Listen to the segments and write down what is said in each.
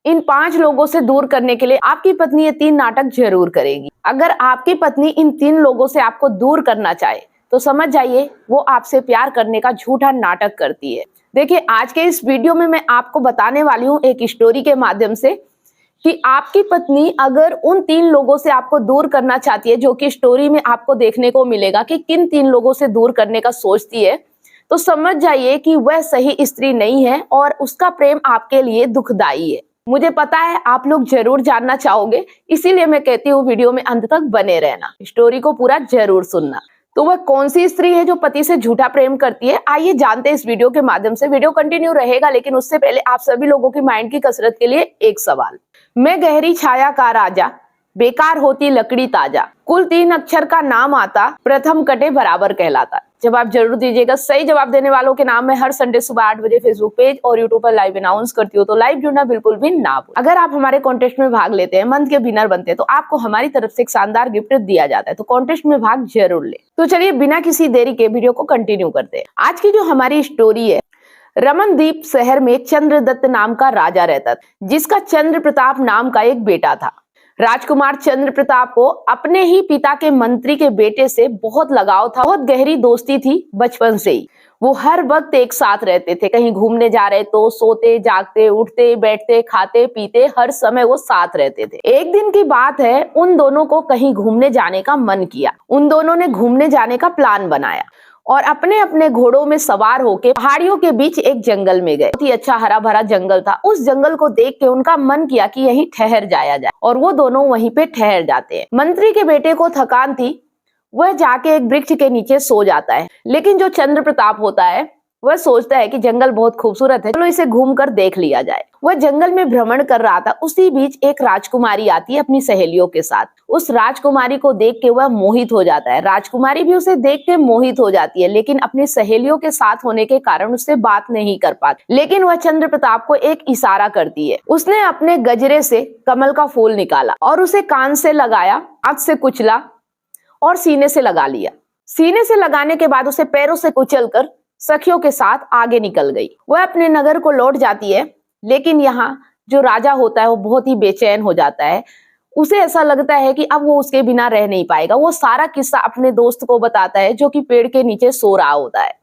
इन 5 लोगों से दूर करने के लिए आपकी पत्नी ये 3 नाटक जरूर करेगी। अगर आपकी पत्नी इन 3 लोगों से आपको दूर करना चाहे तो समझ जाइए वो आपसे प्यार करने का झूठा नाटक करती है। देखिए, आज के इस वीडियो में मैं आपको बताने वाली हूँ एक स्टोरी के माध्यम से कि आपकी पत्नी अगर उन 3 लोगों से आपको दूर करना चाहती है, जो कि स्टोरी में आपको देखने को मिलेगा कि किन 3 लोगों से दूर करने का सोचती है, तो समझ जाइए कि वह सही स्त्री नहीं है और उसका प्रेम आपके लिए दुखदाई है। मुझे पता है आप लोग जरूर जानना चाहोगे, इसीलिए मैं कहती हूँ वीडियो में अंत तक बने रहना, स्टोरी को पूरा जरूर सुनना। तो वह कौन सी स्त्री है जो पति से झूठा प्रेम करती है, आइए जानते हैं इस वीडियो के माध्यम से। वीडियो कंटिन्यू रहेगा, लेकिन उससे पहले आप सभी लोगों की माइंड की कसरत के लिए एक सवाल। मैं गहरी छाया का राजा, बेकार होती लकड़ी ताजा, कुल 3 अक्षर का नाम आता, प्रथम कटे बराबर कहलाता। जवाब जरूर दीजिएगा। सही जवाब देने वालों के नाम मैं हर संडे सुबह 8 बजे फेसबुक पेज और यूट्यूब पर लाइव अनाउंस करती हूँ, तो लाइव जुड़ना बिल्कुल भी ना भूलें। अगर आप हमारे कॉन्टेस्ट में भाग लेते हैं, मंथ के विनर बनते हैं, तो आपको हमारी तरफ से एक शानदार गिफ्ट दिया जाता है, तो कॉन्टेस्ट में भाग जरूर ले। तो चलिए बिना किसी देरी के वीडियो को कंटिन्यू करते हैं। आज की जो हमारी स्टोरी है, रमनदीप शहर में चंद्रदत्त नाम का राजा रहता था, जिसका चंद्र प्रताप नाम का एक बेटा था। राजकुमार चंद्र प्रताप को अपने ही पिता के मंत्री के बेटे से बहुत लगाव था, बहुत गहरी दोस्ती थी बचपन से ही। वो हर वक्त एक साथ रहते थे, कहीं घूमने जा रहे तो सोते जागते उठते बैठते खाते पीते हर समय वो साथ रहते थे। एक दिन की बात है, उन दोनों को कहीं घूमने जाने का मन किया। उन दोनों ने घूमने जाने का प्लान बनाया और अपने अपने घोड़ों में सवार होकर पहाड़ियों के बीच एक जंगल में गए। बहुत ही अच्छा हरा भरा जंगल था। उस जंगल को देख के उनका मन किया कि यहीं ठहर जाया जाए, और वो दोनों वहीं पे ठहर जाते हैं। मंत्री के बेटे को थकान थी, वह जाके एक वृक्ष के नीचे सो जाता है। लेकिन जो चंद्र प्रताप होता है, वह सोचता है कि जंगल बहुत खूबसूरत है, चलो इसे घूम कर देख लिया जाए। वह जंगल में भ्रमण कर रहा था, उसी बीच एक राजकुमारी आती है अपनी सहेलियों के साथ। उस राजकुमारी को देख के वह मोहित हो जाता है। राजकुमारी भी उसे देख के मोहित हो जाती है, लेकिन अपनी सहेलियों के साथ होने के कारण उससे बात नहीं कर पाती। लेकिन वह चंद्र प्रताप को एक इशारा करती है। उसने अपने गजरे से कमल का फूल निकाला और उसे कान से लगाया, हाथ से कुचला और सीने से लगा लिया। सीने से लगाने के बाद उसे पैरों से कुचलकर सखियों के साथ आगे निकल गई। वह अपने नगर को लौट जाती है, लेकिन यहाँ जो राजा होता है वो बहुत ही बेचैन हो जाता है। उसे ऐसा लगता है कि अब वो उसके बिना रह नहीं पाएगा। वो सारा किस्सा अपने दोस्त को बताता है, जो कि पेड़ के नीचे सो रहा होता है।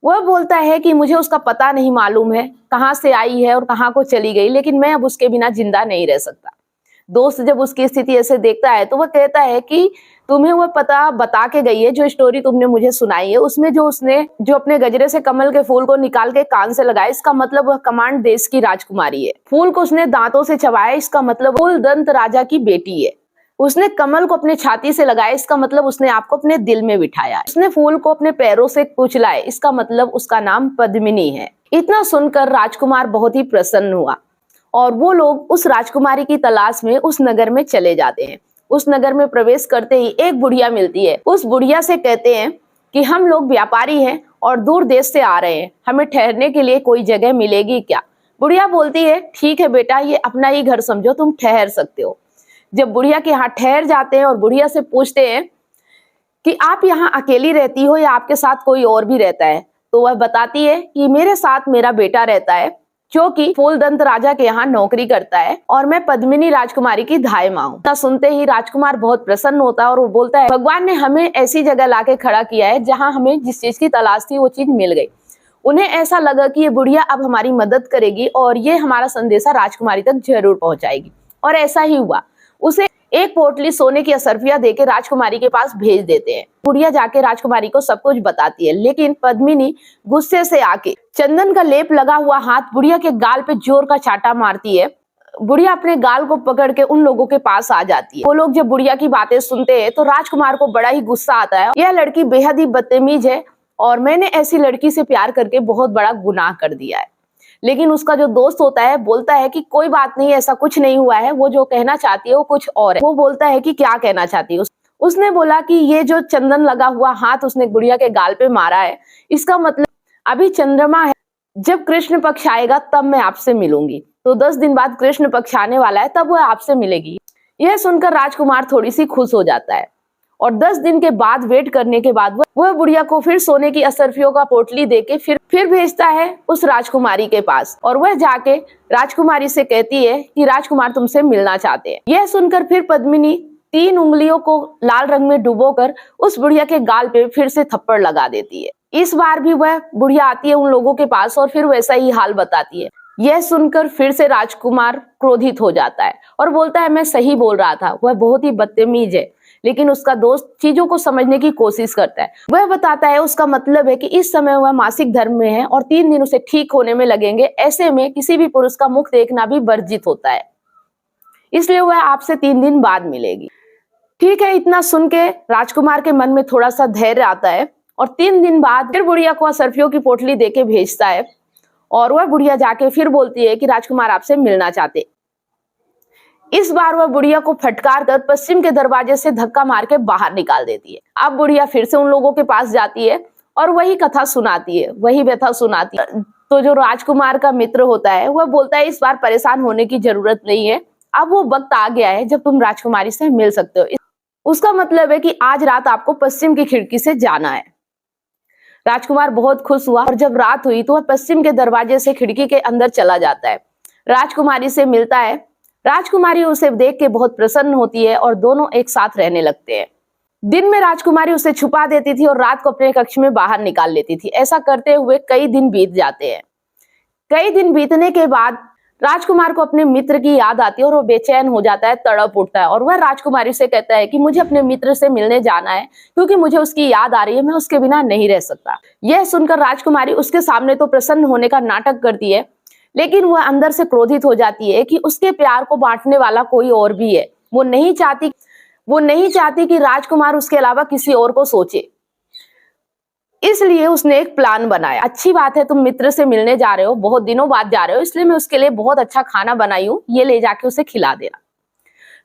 वह बोलता है कि मुझे उसका पता नहीं मालूम है, कहाँ से आई है और कहाँ को चली गई, लेकिन मैं अब उसके बिना जिंदा नहीं रह सकता। दोस्त जब उसकी स्थिति ऐसे देखता है तो वह कहता है कि तुम्हें वह पता बता के गई है, जो स्टोरी तुमने मुझे सुनाई है उसमें उसने अपने गजरे से कमल के फूल को निकाल के कान से लगाया, इसका मतलब वह कमांड देश की राजकुमारी है। फूल को उसने दांतों से चबाया, इसका मतलब फूल दंत राजा की बेटी है। उसने कमल को अपने छाती से लगाया, इसका मतलब उसने आपको अपने दिल में बिठाया। उसने फूल को अपने पैरों से कुचला है, इसका मतलब उसका नाम पद्मिनी है। इतना सुनकर राजकुमार बहुत ही प्रसन्न हुआ और वो लोग उस राजकुमारी की तलाश में उस नगर में चले जाते हैं। उस नगर में प्रवेश करते ही एक बुढ़िया मिलती है। उस बुढ़िया से कहते हैं कि हम लोग व्यापारी हैं और दूर देश से आ रहे हैं, हमें ठहरने के लिए कोई जगह मिलेगी क्या? बुढ़िया बोलती है, ठीक है बेटा, ये अपना ही घर समझो, तुम ठहर सकते हो। जब बुढ़िया के यहाँ ठहर जाते हैं और बुढ़िया से पूछते हैं कि आप यहाँ अकेली रहती हो या आपके साथ कोई और भी रहता है, तो वह बताती है कि मेरे साथ मेरा बेटा रहता है, जो कि फूलदंत राजा के यहाँ नौकरी करता है, और मैं पद्मिनी राजकुमारी की धाय माँ हूँ। सुनते ही राजकुमार बहुत प्रसन्न होता है और वो बोलता है, भगवान ने हमें ऐसी जगह लाके खड़ा किया है जहाँ हमें जिस चीज की तलाश थी वो चीज मिल गई। उन्हें ऐसा लगा कि ये बुढ़िया अब हमारी मदद करेगी और ये हमारा संदेशा राजकुमारी तक जरूर पहुंचाएगी, और ऐसा ही हुआ। उसे एक पोटली सोने की असरफिया देके राजकुमारी के पास भेज देते हैं। बुढ़िया जाके राजकुमारी को सब कुछ बताती है, लेकिन पद्मिनी गुस्से से आके चंदन का लेप लगा हुआ हाथ बुढ़िया के गाल पे जोर का चाटा मारती है। बुढ़िया अपने गाल को पकड़ के उन लोगों के पास आ जाती है। वो लोग जब बुढ़िया की बातें सुनते हैं तो राजकुमार को बड़ा ही गुस्सा आता है। यह लड़की बेहद ही बदतमीज है और मैंने ऐसी लड़की से प्यार करके बहुत बड़ा गुनाह कर दिया है। लेकिन उसका जो दोस्त होता है बोलता है कि कोई बात नहीं, ऐसा कुछ नहीं हुआ है, वो जो कहना चाहती है वो कुछ और है। वो बोलता है कि क्या कहना चाहती है? उसने बोला कि ये जो चंदन लगा हुआ हाथ उसने बुढ़िया के गाल पे मारा है, इसका मतलब अभी चंद्रमा है, जब कृष्ण पक्ष आएगा तब मैं आपसे मिलूंगी। तो 10 दिन बाद कृष्ण पक्ष आने वाला है, तब वह आपसे मिलेगी। यह सुनकर राजकुमार थोड़ी सी खुश हो जाता है और 10 दिन के बाद वेट करने के बाद वह बुढ़िया को फिर सोने की असरफियों का पोटली देके फिर भेजता है उस राजकुमारी के पास। और वह जाके राजकुमारी से कहती है कि राजकुमार तुमसे मिलना चाहते हैं। यह सुनकर फिर पद्मिनी 3 उंगलियों को लाल रंग में डुबोकर उस बुढ़िया के गाल पे फिर से थप्पड़ लगा देती है। इस बार भी वह बुढ़िया आती है उन लोगों के पास और फिर वैसा ही हाल बताती है। यह सुनकर फिर से राजकुमार क्रोधित हो जाता है और बोलता है मैं सही बोल रहा था, वह बहुत ही बदतमीज है। लेकिन उसका दोस्त चीजों को समझने की कोशिश करता है। वह बताता है उसका मतलब है कि इस समय वह मासिक धर्म में है और 3 दिन उसे ठीक होने में लगेंगे। ऐसे में किसी भी पुरुष का मुख देखना भी वर्जित होता है, इसलिए वह आपसे 3 दिन बाद मिलेगी। ठीक है, इतना सुन के राजकुमार के मन में थोड़ा सा धैर्य आता है और 3 दिन बाद फिर बुढ़िया को असरफियों की पोटली देके भेजता है। और वह बुढ़िया जाके फिर बोलती है कि राजकुमार आपसे मिलना चाहते। इस बार वह बुढ़िया को फटकार कर पश्चिम के दरवाजे से धक्का मार के बाहर निकाल देती है। अब बुढ़िया फिर से उन लोगों के पास जाती है और वही कथा सुनाती है, वही व्यथा सुनाती है। तो जो राजकुमार का मित्र होता है वह बोलता है इस बार परेशान होने की जरूरत नहीं है, अब वो वक्त आ गया है जब तुम राजकुमारी से मिल सकते हो। उसका मतलब है कि आज रात आपको पश्चिम की खिड़की से जाना है। राजकुमार बहुत खुश हुआ और जब रात हुई तो वह पश्चिम के दरवाजे से खिड़की के अंदर चला जाता है, राजकुमारी से मिलता है। राजकुमारी उसे देख के बहुत प्रसन्न होती है और दोनों एक साथ रहने लगते हैं। दिन में राजकुमारी उसे छुपा देती थी और रात को अपने कक्ष में बाहर निकाल लेती थी। ऐसा करते हुए कई दिन बीत जाते हैं। कई दिन बीतने के बाद राजकुमार को अपने मित्र की याद आती है और वो बेचैन हो जाता है, तड़प उठता है और वह राजकुमारी से कहता है कि मुझे अपने मित्र से मिलने जाना है क्योंकि मुझे उसकी याद आ रही है, मैं उसके बिना नहीं रह सकता। यह सुनकर राजकुमारी उसके सामने तो प्रसन्न होने का नाटक करती है, लेकिन वह अंदर से क्रोधित हो जाती है कि उसके प्यार को बांटने वाला कोई और भी है। वो नहीं चाहती कि राजकुमार उसके अलावा किसी और को सोचे, इसलिए उसने एक प्लान बनाया। अच्छी बात है, तुम मित्र से मिलने जा रहे हो, बहुत दिनों बाद जा रहे हो, इसलिए मैं उसके लिए बहुत अच्छा खाना बनाई हूँ, ये ले जाके उसे खिला देना।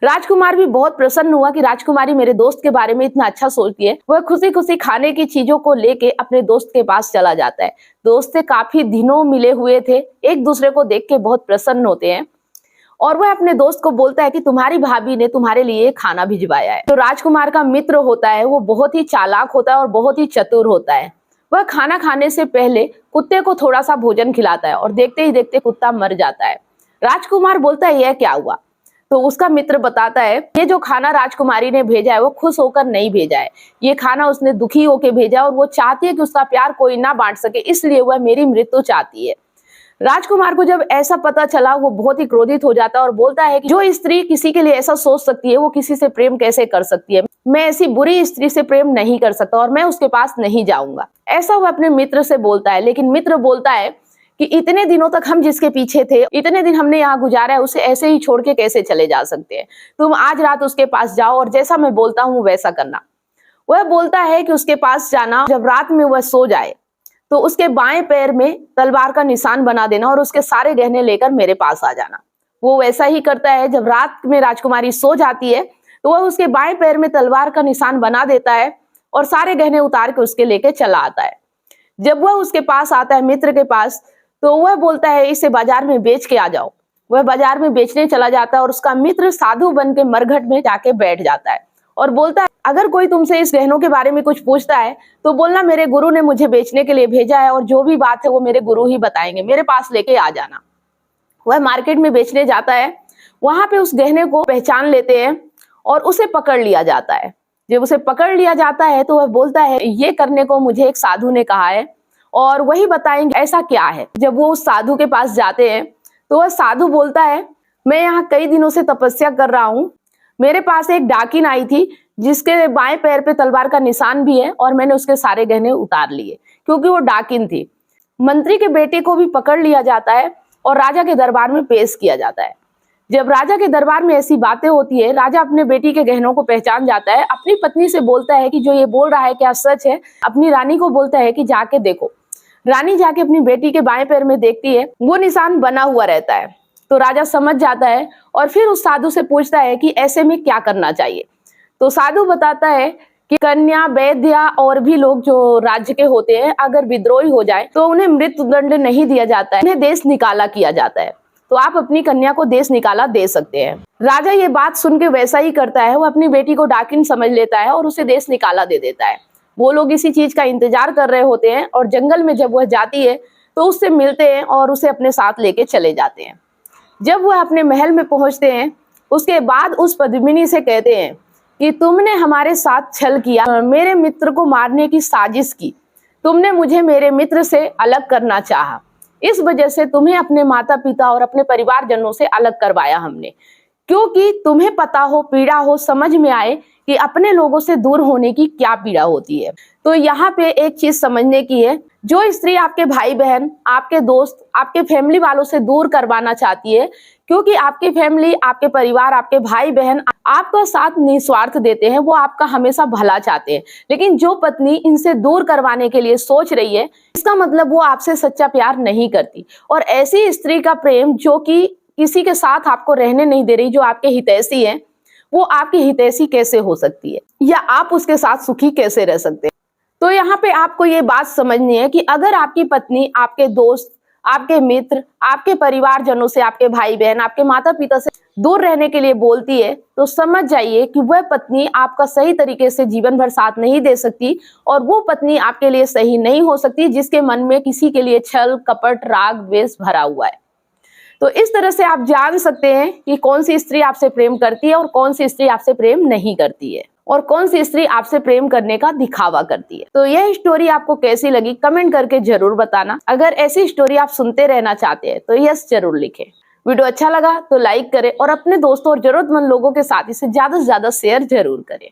राजकुमार भी बहुत प्रसन्न हुआ कि राजकुमारी मेरे दोस्त के बारे में इतना अच्छा सोचती है। वह खुशी खुशी खाने की चीजों को लेके अपने दोस्त के पास चला जाता है। दोस्त से काफी दिनों मिले हुए थे, एक दूसरे को देख के बहुत प्रसन्न होते हैं और वह अपने दोस्त को बोलता है कि तुम्हारी भाभी ने तुम्हारे लिए खाना भिजवाया है। तो राजकुमार का मित्र होता है वो बहुत ही चालाक होता है और बहुत ही चतुर होता है। वह खाना खाने से पहले कुत्ते को थोड़ा सा भोजन खिलाता है और देखते ही देखते कुत्ता मर जाता है। राजकुमार बोलता है यह क्या हुआ? तो उसका मित्र बताता है ये जो खाना राजकुमारी ने भेजा है वो खुश होकर नहीं भेजा है, ये खाना उसने दुखी होकर भेजा और वो चाहती है कि उसका प्यार कोई ना बांट सके, इसलिए वह मेरी मृत्यु चाहती है। राजकुमार को जब ऐसा पता चला वो बहुत ही क्रोधित हो जाता है और बोलता है कि जो स्त्री किसी के लिए ऐसा सोच सकती है वो किसी से प्रेम कैसे कर सकती है, मैं ऐसी बुरी स्त्री से प्रेम नहीं कर सकता और मैं उसके पास नहीं जाऊंगा। ऐसा वो अपने मित्र से बोलता है, लेकिन मित्र बोलता है कि इतने दिनों तक हम जिसके पीछे थे, इतने दिन हमने यहाँ गुजारा है, उसे ऐसे ही छोड़ के कैसे चले जा सकते हैं। तुम आज रात उसके पास जाओ और जैसा मैं बोलता हूँ वैसा करना। वह बोलता है कि उसके पास जाना, जब रात में वह सो जाए तो उसके बाएं पैर में तलवार का निशान बना देना और उसके सारे गहने लेकर मेरे पास आ जाना। वो वैसा ही करता है। जब रात में राजकुमारी सो जाती है तो वह उसके बाएं पैर में तलवार का निशान बना देता है और सारे गहने उतार के उसके लेके चला आता है। जब वह उसके पास आता है मित्र के पास, तो वह बोलता है इसे बाजार में बेच के आ जाओ। वह बाजार में बेचने चला जाता है और उसका मित्र साधु बन के मरघट में जाके बैठ जाता है और बोलता है अगर कोई तुमसे इस गहनों के बारे में कुछ पूछता है तो बोलना मेरे गुरु ने मुझे बेचने के लिए भेजा है और जो भी बात है वो मेरे गुरु ही बताएंगे, मेरे पास लेके आ जाना। वह मार्केट में बेचने जाता है, वहां पे उस गहने को पहचान लेते हैं और उसे पकड़ लिया जाता है। जब उसे पकड़ लिया जाता है तो वह बोलता है ये करने को मुझे एक साधु ने कहा है और वही बताएंगे ऐसा क्या है। जब वो उस साधु के पास जाते हैं तो वह साधु बोलता है मैं यहाँ कई दिनों से तपस्या कर रहा हूँ, मेरे पास एक डाकिन आई थी जिसके बाएं पैर पे तलवार का निशान भी है और मैंने उसके सारे गहने उतार लिए क्योंकि वो डाकिन थी। मंत्री के बेटे को भी पकड़ लिया जाता है और राजा के दरबार में पेश किया जाता है। जब राजा के दरबार में ऐसी बातें होती है, राजा अपने बेटी के गहनों को पहचान जाता है। अपनी पत्नी से बोलता है कि जो ये बोल रहा है क्या सच है। अपनी रानी को बोलता है कि जाके देखो। रानी जाके अपनी बेटी के बाएं पैर में देखती है, वो निशान बना हुआ रहता है। तो राजा समझ जाता है और फिर उस साधु से पूछता है कि ऐसे में क्या करना चाहिए। तो साधु बताता है कि कन्या, वैद्य और भी लोग जो राज्य के होते हैं अगर विद्रोही हो जाए तो उन्हें मृत्यु दंड नहीं दिया जाता है, उन्हें देश निकाला किया जाता है। तो आप अपनी कन्या को देश निकाला दे सकते हैं। राजा ये बात सुन के वैसा ही करता है, वो अपनी बेटी को डाकिन समझ लेता है और उसे देश निकाला दे देता है। वो लोग इसी चीज का इंतजार कर रहे होते हैं और जंगल में जब वह जाती है तो उससे मिलते हैं और उसे अपने साथ लेके चले जाते हैं। जब वह अपने महल में पहुंचते हैं उसके बाद उस पद्मिनी से कहते हैं कि तुमने हमारे साथ छल किया, मेरे मित्र को मारने की साजिश की, तुमने मुझे मेरे मित्र से अलग करना चाहा, इस वजह से तुम्हें अपने माता पिता और अपने परिवारजनों से अलग करवाया हमने, क्योंकि तुम्हें पता हो, पीड़ा हो, समझ में आए कि अपने लोगों से दूर होने की क्या पीड़ा होती है। तो यहाँ पे एक चीज समझने की है, जो स्त्री आपके भाई बहन, आपके दोस्त, आपके फैमिली वालों से दूर करवाना चाहती है, क्योंकि आपकी फैमिली, आपके परिवार, आपके भाई बहन आपका साथ निस्वार्थ देते हैं, वो आपका हमेशा भला चाहते हैं, लेकिन जो पत्नी इनसे दूर करवाने के लिए सोच रही है, इसका मतलब वो आपसे सच्चा प्यार नहीं करती। और ऐसी स्त्री का प्रेम जो कि किसी के साथ आपको रहने नहीं दे रही, जो आपके हितैषी है, वो आपकी हितैषी कैसे हो सकती है, या आप उसके साथ सुखी कैसे रह सकते हैं। तो यहाँ पे आपको ये बात समझनी है कि अगर आपकी पत्नी आपके दोस्त, आपके मित्र, आपके परिवारजनों से, आपके भाई बहन, आपके माता पिता से दूर रहने के लिए बोलती है, तो समझ जाइए कि वह पत्नी आपका सही तरीके से जीवन भर साथ नहीं दे सकती, और वो पत्नी आपके लिए सही नहीं हो सकती जिसके मन में किसी के लिए छल, कपट, राग, द्वेष भरा हुआ है। तो इस तरह से आप जान सकते हैं कि कौन सी स्त्री आपसे प्रेम करती है और कौन सी स्त्री आपसे प्रेम नहीं करती है, और कौन सी स्त्री आपसे प्रेम करने का दिखावा करती है। तो यह स्टोरी आपको कैसी लगी कमेंट करके जरूर बताना। अगर ऐसी स्टोरी आप सुनते रहना चाहते हैं तो यस जरूर लिखें। वीडियो अच्छा लगा तो लाइक करें और अपने दोस्तों और जरूरतमंद लोगों के साथ इसे ज्यादा से ज्यादा शेयर जरूर करें।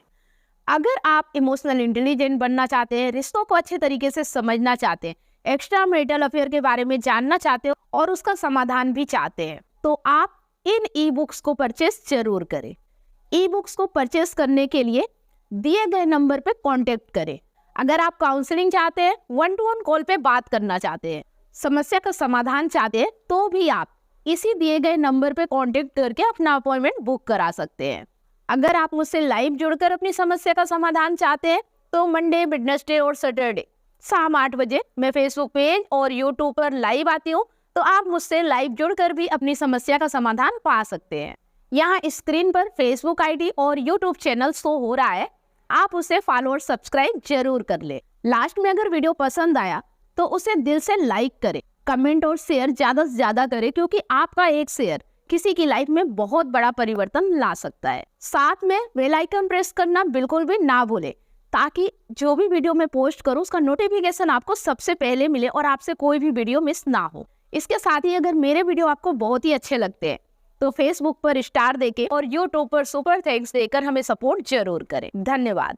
अगर आप इमोशनल इंटेलिजेंट बनना चाहते हैं, रिश्तों को अच्छे तरीके से समझना चाहते हैं, एक्स्ट्रा मैरिटल अफेयर के बारे में जानना चाहते हो और उसका समाधान भी चाहते हैं, तो आप इन ई बुक्स को परचेस जरूर करें। ई बुक्स को परचेस करने के लिए दिए गए नंबर पे कांटेक्ट करें। अगर आप काउंसलिंग चाहते हैं, 1-to-1 कॉल पे बात करना चाहते हैं, समस्या का समाधान चाहते हैं, तो भी आप इसी दिए गए नंबर पे कांटेक्ट करके अपना अपॉइंटमेंट बुक करा सकते हैं। अगर आप मुझसे लाइव जुड़कर अपनी समस्या का समाधान चाहते हैं, तो मंडे, वेडनेसडे और सैटरडे शाम 8 बजे मैं फेसबुक पेज और यूट्यूब पर लाइव आती हूँ, तो आप मुझसे लाइव जुड़कर भी अपनी समस्या का समाधान पा सकते हैं। यहाँ स्क्रीन पर फेसबुक आईडी और यूट्यूब चैनल शो हो रहा है, आप उसे फॉलो और सब्सक्राइब जरूर कर ले। लास्ट में अगर वीडियो पसंद आया तो उसे दिल से लाइक करें, कमेंट और शेयर ज्यादा से ज्यादा करें, क्योंकि आपका एक शेयर किसी की लाइफ में बहुत बड़ा परिवर्तन ला सकता है। साथ में बेल आइकन प्रेस करना बिल्कुल भी ना भूले, ताकि जो भी वीडियो मैं पोस्ट करूं उसका नोटिफिकेशन आपको सबसे पहले मिले और आपसे कोई भी वीडियो मिस ना हो। इसके साथ ही अगर मेरे वीडियो आपको बहुत ही अच्छे लगते हैं तो फेसबुक पर स्टार देके और यूट्यूब पर सुपर थैंक्स देकर हमें सपोर्ट जरूर करें। धन्यवाद।